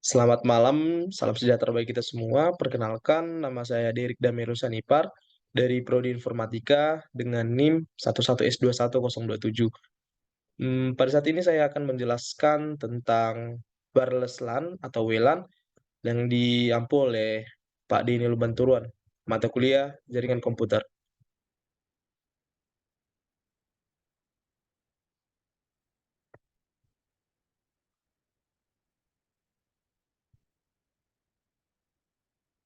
Selamat malam, salam sejahtera bagi kita semua. Perkenalkan, nama saya Derik Dameru Sanipar dari Prodi Informatika dengan NIM 11S21027. Pada saat ini saya akan menjelaskan tentang wireless LAN atau WLAN yang diampu oleh Pak Dini Lubanturuan, mata kuliah jaringan komputer.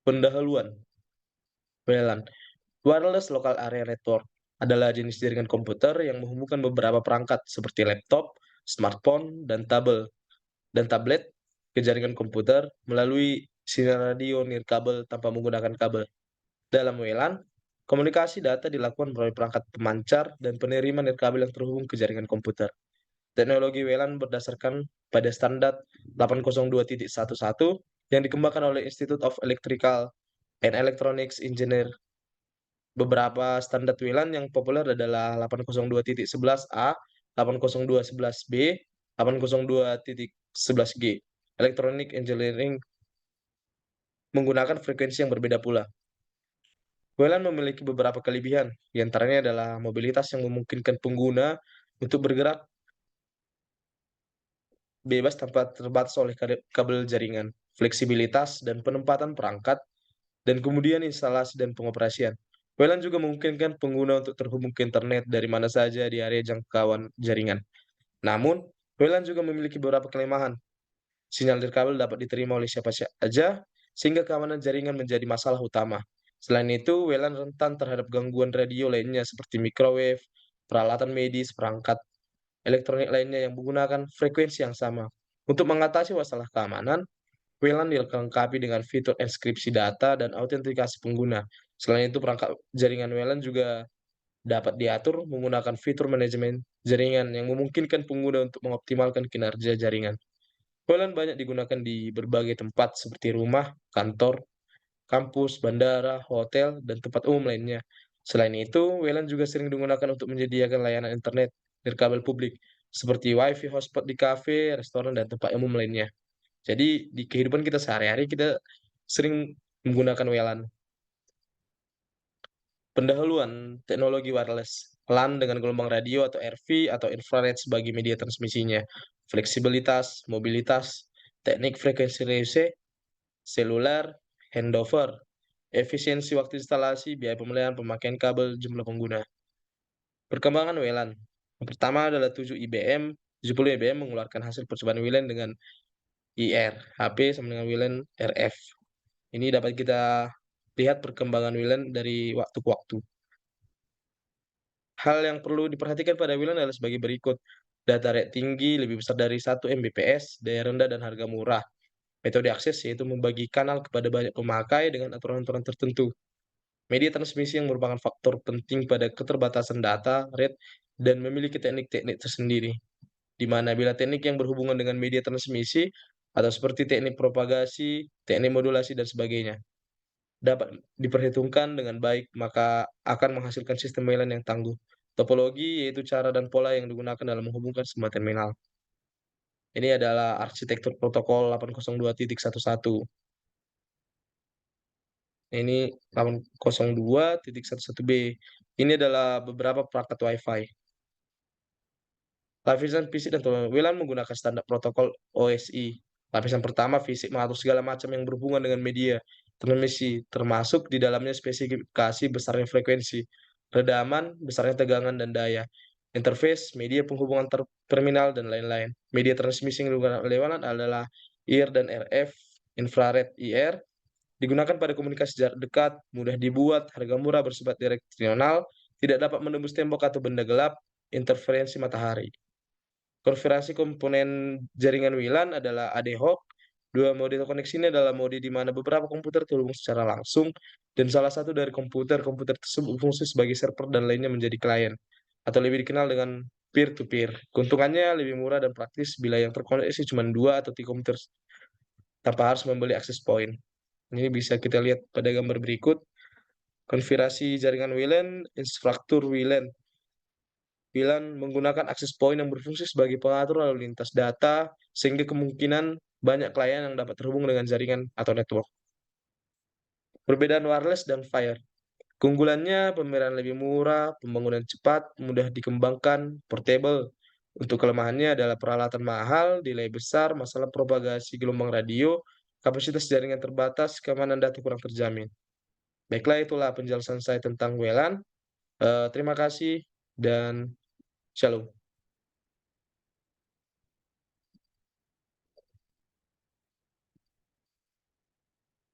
Pendahuluan, WLAN. Wireless Local Area Network adalah jenis jaringan komputer yang menghubungkan beberapa perangkat seperti laptop, smartphone, dan tablet ke jaringan komputer melalui sinyal radio nirkabel tanpa menggunakan kabel. Dalam WLAN, komunikasi data dilakukan melalui perangkat pemancar dan penerima nirkabel yang terhubung ke jaringan komputer. Teknologi WLAN berdasarkan pada standar 802.11 yang dikembangkan oleh Institute of Electrical and Electronics Engineer. Beberapa standar WLAN yang populer adalah 802.11a, 802.11b, 802.11g. Electronic Engineering menggunakan frekuensi yang berbeda pula. WLAN memiliki beberapa kelebihan, di antaranya adalah mobilitas yang memungkinkan pengguna untuk bergerak bebas tanpa terbatas oleh kabel jaringan, fleksibilitas dan penempatan perangkat, dan kemudian instalasi dan pengoperasian. WLAN juga memungkinkan pengguna untuk terhubung ke internet dari mana saja di area jangkauan jaringan. Namun, WLAN juga memiliki beberapa kelemahan. Sinyal nirkabel dapat diterima oleh siapa saja, sehingga keamanan jaringan menjadi masalah utama. Selain itu, WLAN rentan terhadap gangguan radio lainnya seperti microwave, peralatan medis, perangkat elektronik lainnya yang menggunakan frekuensi yang sama. Untuk mengatasi masalah keamanan, WLAN dilengkapi dengan fitur enkripsi data dan autentikasi pengguna. Selain itu, perangkat jaringan WLAN juga dapat diatur menggunakan fitur manajemen jaringan yang memungkinkan pengguna untuk mengoptimalkan kinerja jaringan. WLAN banyak digunakan di berbagai tempat seperti rumah, kantor, kampus, bandara, hotel, dan tempat umum lainnya. Selain itu, WLAN juga sering digunakan untuk menyediakan layanan internet nirkabel publik, seperti WiFi hotspot di kafe, restoran, dan tempat umum lainnya. Jadi, di kehidupan kita sehari-hari, kita sering menggunakan WLAN. Pendahuluan teknologi wireless, LAN dengan gelombang radio atau RV atau infrared sebagai media transmisinya, fleksibilitas, mobilitas, teknik frekuensi relay, seluler, handover, efisiensi waktu instalasi, biaya pemeliharaan, pemakaian kabel, jumlah pengguna. Perkembangan WLAN. Yang pertama adalah 70 IBM mengeluarkan hasil percobaan WLAN dengan IR, HP sama dengan WLAN RF. Ini dapat kita lihat perkembangan WLAN dari waktu ke waktu. Hal yang perlu diperhatikan pada WLAN adalah sebagai berikut. Data rate tinggi lebih besar dari 1 Mbps, daya rendah dan harga murah. Metode akses yaitu membagi kanal kepada banyak pemakai dengan aturan-aturan tertentu. Media transmisi yang merupakan faktor penting pada keterbatasan data, rate, dan memiliki teknik-teknik tersendiri. Di mana bila teknik yang berhubungan dengan media transmisi atau seperti teknik propagasi, teknik modulasi, dan sebagainya dapat diperhitungkan dengan baik, maka akan menghasilkan sistem WLAN yang tangguh. Topologi yaitu cara dan pola yang digunakan dalam menghubungkan semua terminal. Ini adalah arsitektur protokol 802.11. Ini 802.11b. Ini adalah beberapa perangkat Wi-Fi. Lapisan fisik dan teknologi WLAN menggunakan standar protokol OSI. Lapisan pertama fisik mengatur segala macam yang berhubungan dengan media transmisi, termasuk di dalamnya spesifikasi besarnya frekuensi, redaman, besarnya tegangan dan daya, interface, media penghubungan terminal, dan lain-lain. Media transmisi yang digunakan oleh WLAN adalah IR dan RF, infrared IR, digunakan pada komunikasi jarak dekat, mudah dibuat, harga murah, bersifat direksional, tidak dapat menembus tembok atau benda gelap, interferensi matahari. Konfigurasi komponen jaringan WLAN adalah ad hoc. Dua mode koneksi ini adalah mode di mana beberapa komputer terhubung secara langsung dan salah satu dari komputer tersebut berfungsi sebagai server dan lainnya menjadi klien, atau lebih dikenal dengan peer-to-peer. Keuntungannya lebih murah dan praktis bila yang terkoneksi cuma dua atau tiga komputer tanpa harus membeli akses point. Ini bisa kita lihat pada gambar berikut. Konfigurasi jaringan WLAN, infrastruktur WLAN. WLAN menggunakan akses point yang berfungsi sebagai pengatur lalu lintas data, sehingga kemungkinan banyak klien yang dapat terhubung dengan jaringan atau network. Perbedaan wireless dan Fire. Keunggulannya pembayaran lebih murah, pembangunan cepat, mudah dikembangkan, portable. Untuk kelemahannya adalah peralatan mahal, delay besar, masalah propagasi gelombang radio, kapasitas jaringan terbatas, keamanan data kurang terjamin. Baiklah, itulah penjelasan saya tentang WLAN. Terima kasih dan shalom.